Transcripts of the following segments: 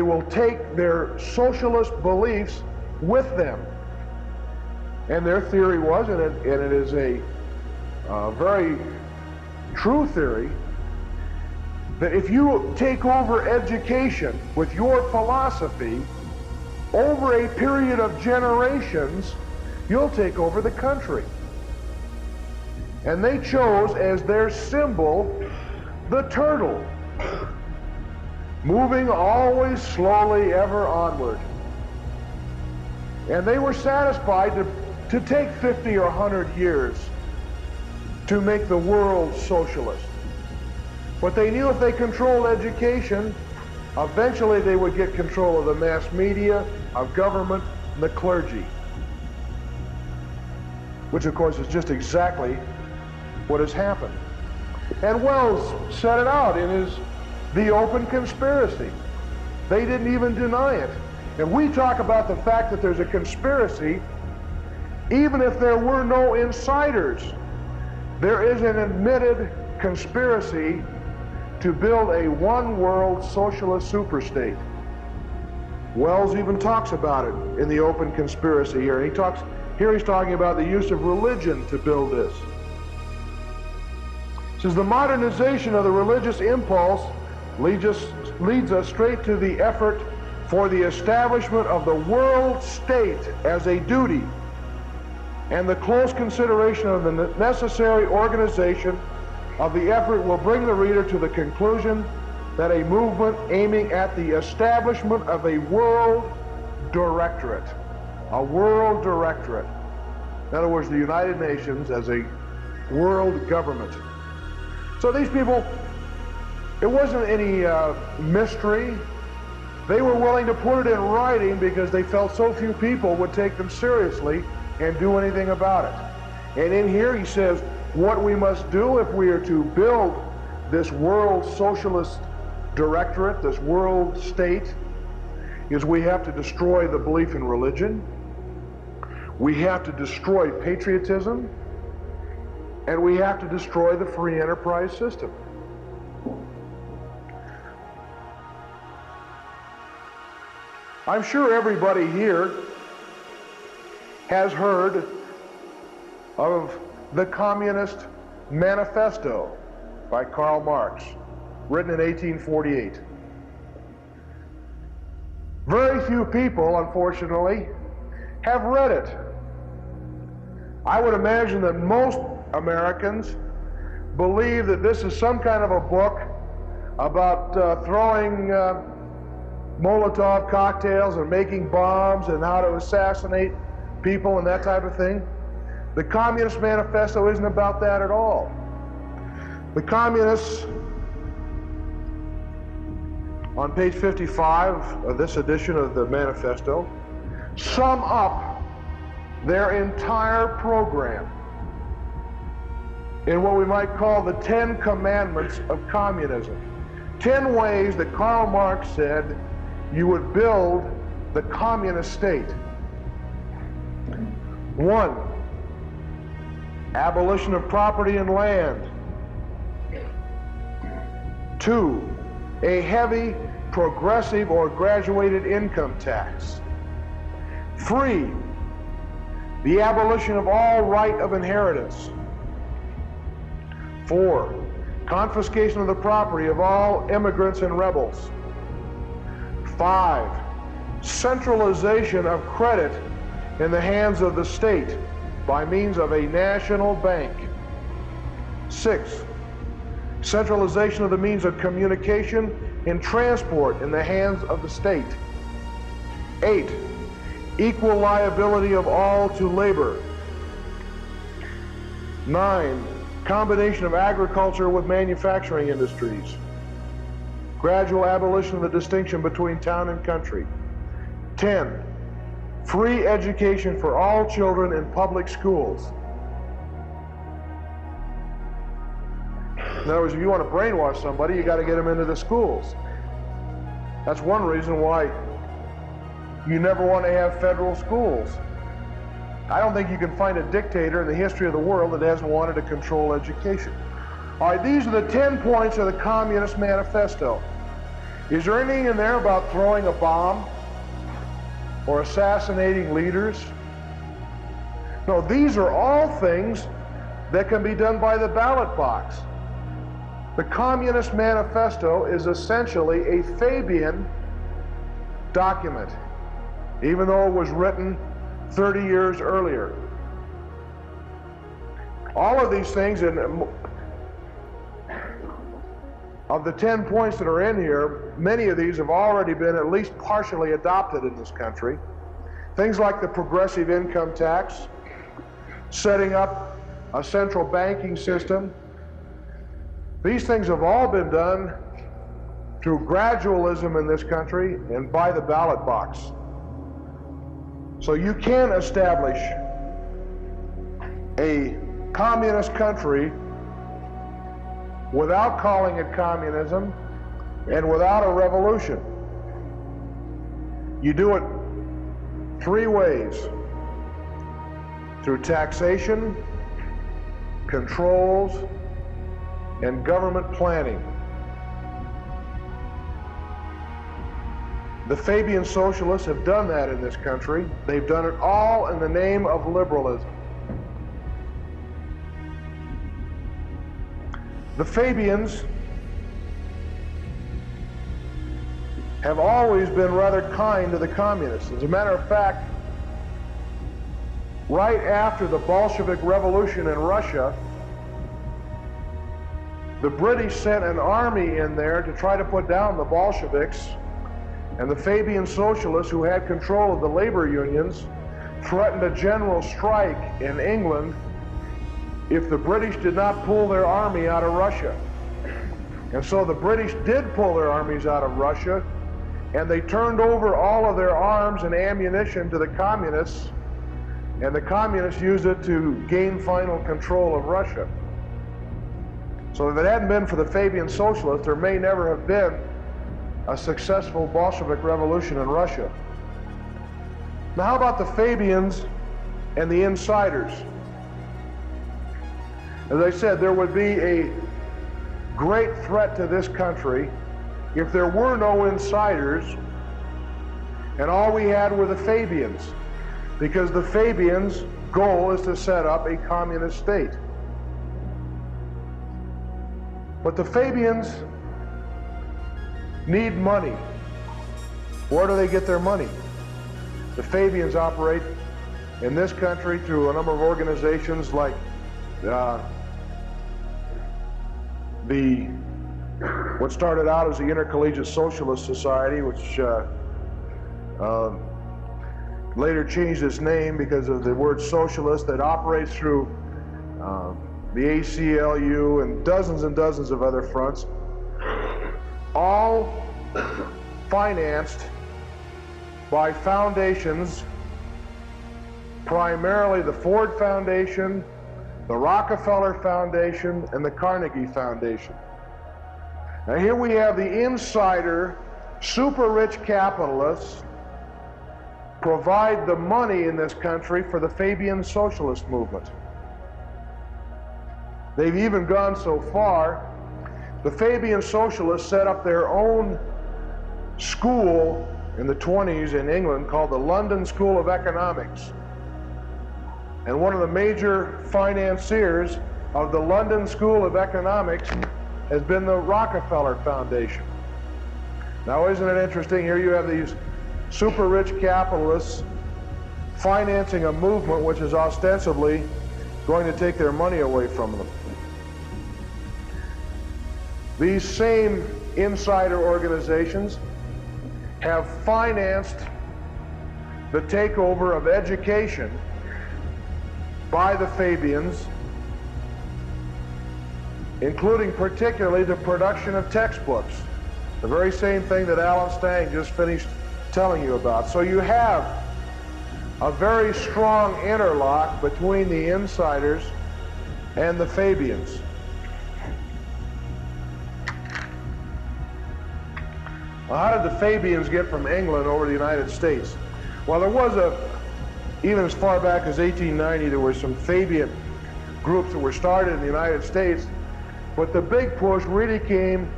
will take their socialist beliefs with them. And their theory was, and it is a very true theory, that if you take over education with your philosophy, over a period of generations, you'll take over the country. And they chose as their symbol the turtle, moving always slowly ever onward. And they were satisfied to take 50 or 100 years to make the world socialist. But they knew if they controlled education, eventually they would get control of the mass media, of government, and the clergy. Which of course is just exactly what has happened. And Wells said it out in his The Open Conspiracy. They didn't even deny it. And we talk about the fact that there's a conspiracy, even if there were no insiders. There is an admitted conspiracy to build a one-world socialist superstate. Wells even talks about it in The Open Conspiracy here. He's talking about the use of religion to build this. It says the modernization of the religious impulse leads us straight to the effort for the establishment of the world state as a duty, and the close consideration of the necessary organization of the effort will bring the reader to the conclusion that a movement aiming at the establishment of a world directorate, in other words, the United Nations as a world government. So these people, it wasn't any mystery. They were willing to put it in writing because they felt so few people would take them seriously and do anything about it. And in here he says, what we must do if we are to build this world socialist directorate, this world state, is we have to destroy the belief in religion, we have to destroy patriotism, and we have to destroy the free enterprise system. I'm sure everybody here has heard of the Communist Manifesto by Karl Marx, written in 1848. Very few people, unfortunately, have read it. I would imagine that most Americans believe that this is some kind of a book about throwing Molotov cocktails and making bombs and how to assassinate people and that type of thing. The Communist Manifesto isn't about that at all. The communists, on page 55 of this edition of the manifesto, sum up their entire program in what we might call the 10 Commandments of Communism. 10 ways that Karl Marx said you would build the communist state. 1, abolition of property and land. 2, a heavy, progressive, or graduated income tax. 3, the abolition of all right of inheritance. 4, confiscation of the property of all immigrants and rebels. 5, centralization of credit in the hands of the state by means of a national bank. 6, centralization of the means of communication and transport in the hands of the state. 8, equal liability of all to labor. 9, combination of agriculture with manufacturing industries. Gradual abolition of the distinction between town and country. 10, free education for all children in public schools. In other words, if you want to brainwash somebody, you got to get them into the schools. That's one reason why you never want to have federal schools. I don't think you can find a dictator in the history of the world that hasn't wanted to control education. All right, these are the 10 points of the Communist Manifesto. Is there anything in there about throwing a bomb or assassinating leaders? No, these are all things that can be done by the ballot box. The Communist Manifesto is essentially a Fabian document, even though it was written 30 years earlier. All of these things, of the 10 points that are in here, many of these have already been at least partially adopted in this country. Things like the progressive income tax, setting up a central banking system. These things have all been done through gradualism in this country and by the ballot box. So you can establish a communist country without calling it communism and without a revolution. You do it three ways: through taxation, controls, and government planning. The Fabian Socialists have done that in this country. They've done it all in the name of liberalism. The Fabians have always been rather kind to the communists. As a matter of fact, right after the Bolshevik Revolution in Russia, the British sent an army in there to try to put down the Bolsheviks, and the Fabian Socialists, who had control of the labor unions, threatened a general strike in England if the British did not pull their army out of Russia. And so the British did pull their armies out of Russia, and they turned over all of their arms and ammunition to the communists, and the communists used it to gain final control of Russia. So if it hadn't been for the Fabian Socialists, there may never have been a successful Bolshevik revolution in Russia. Now, how about the Fabians and the insiders? As I said, there would be a great threat to this country if there were no insiders and all we had were the Fabians, because the Fabians' goal is to set up a communist state. But the Fabians need money. Where do they get their money? The Fabians operate in this country through a number of organizations like what started out as the Intercollegiate Socialist Society, which later changed its name because of the word socialist, that operates through the ACLU and dozens of other fronts, all financed by foundations, primarily the Ford Foundation, the Rockefeller Foundation, and the Carnegie Foundation. Now here we have the insider, super rich capitalists provide the money in this country for the Fabian Socialist movement. They've even gone so far, the Fabian Socialists set up their own school in the 1920s in England called the London School of Economics. And one of the major financiers of the London School of Economics has been the Rockefeller Foundation. Now, isn't it interesting? Here you have these super rich capitalists financing a movement which is ostensibly going to take their money away from them. These same insider organizations have financed the takeover of education by the Fabians, including particularly the production of textbooks, the very same thing that Alan Stang just finished telling you about. So you have a very strong interlock between the insiders and the Fabians. Well, how did the Fabians get from England over to the United States? Well, there was even as far back as 1890, there were some Fabian groups that were started in the United States, but the big push really came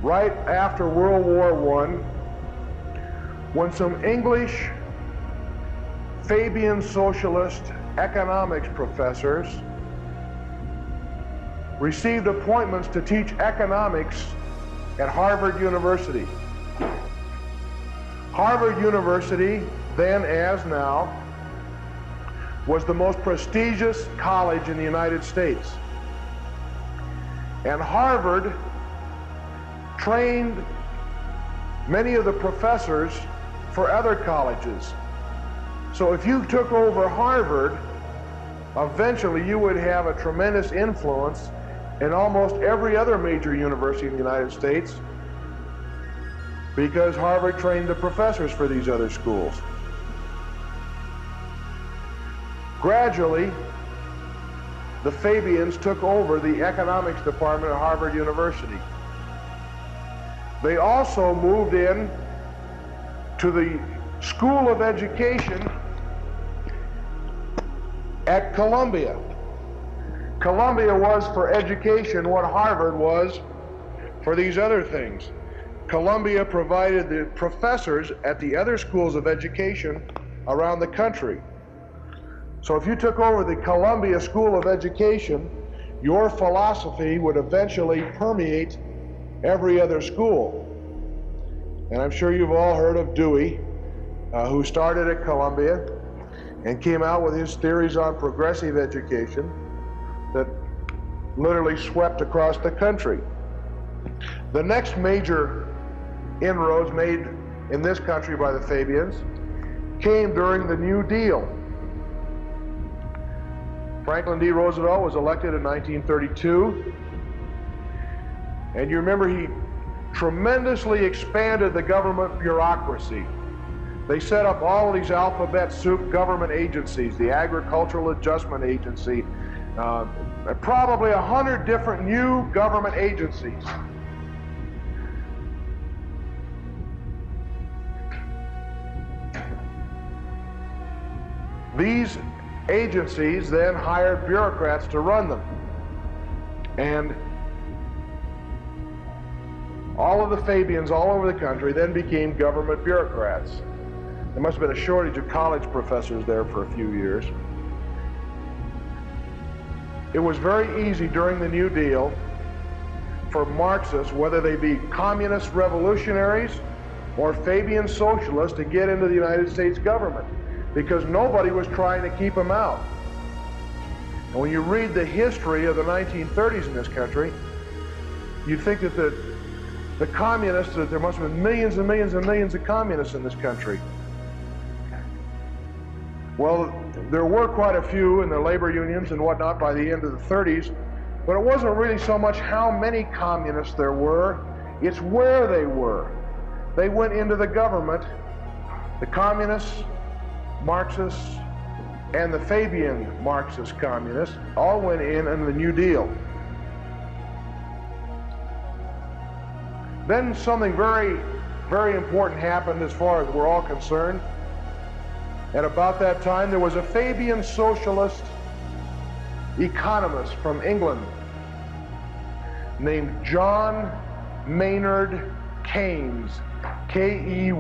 right after World War I, when some English Fabian Socialist economics professors received appointments to teach economics at Harvard University. Harvard University, then as now, was the most prestigious college in the United States. And Harvard trained many of the professors for other colleges. So if you took over Harvard, eventually you would have a tremendous influence in almost every other major university in the United States, because Harvard trained the professors for these other schools. Gradually, the Fabians took over the economics department at Harvard University. They also moved in to the School of Education at Columbia. Columbia was for education what Harvard was for these other things. Columbia provided the professors at the other schools of education around the country. So if you took over the Columbia School of Education, your philosophy would eventually permeate every other school. And I'm sure you've all heard of Dewey, who started at Columbia and came out with his theories on progressive education that literally swept across the country. The next major inroads made in this country by the Fabians came during the New Deal. Franklin D. Roosevelt was elected in 1932, and you remember he tremendously expanded the government bureaucracy. They set up all of these alphabet soup government agencies, the Agricultural Adjustment Agency, probably 100 different new government agencies. These agencies then hired bureaucrats to run them. And all of the Fabians all over the country then became government bureaucrats. There must have been a shortage of college professors there for a few years. It was very easy during the New Deal for Marxists, whether they be communist revolutionaries or Fabian socialists, to get into the United States government, because nobody was trying to keep them out. And when you read the history of the 1930s in this country, you'd think that the communists, that there must have been millions and millions and millions of communists in this country. Well, there were quite a few in the labor unions and whatnot by the end of the 30s, but it wasn't really so much how many communists there were, it's where they were. They went into the government, the communists, Marxists, and the Fabian Marxist communists all went in under the New Deal. Then something very, very important happened as far as we're all concerned. At about that time, there was a Fabian socialist economist from England named John Maynard Keynes, K-E-Y-N-E-S.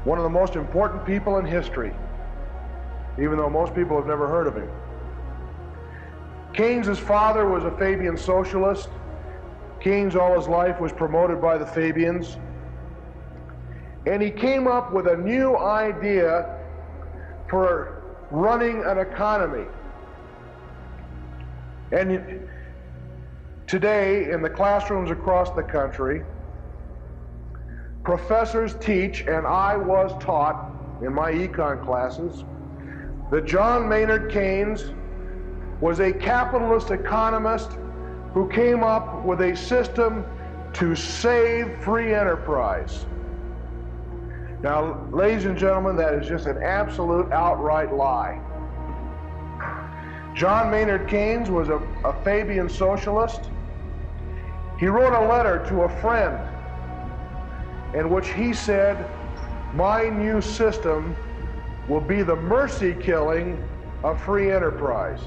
One of the most important people in history, even though most people have never heard of him. Keynes's father was a Fabian socialist. Keynes all his life was promoted by the Fabians. And he came up with a new idea for running an economy. And today, in the classrooms across the country, professors teach, and I was taught in my econ classes, that John Maynard Keynes was a capitalist economist who came up with a system to save free enterprise. Now, ladies and gentlemen, that is just an absolute outright lie. John Maynard Keynes was a Fabian socialist. He wrote a letter to a friend in which he said, "My new system will be the mercy killing of free enterprise."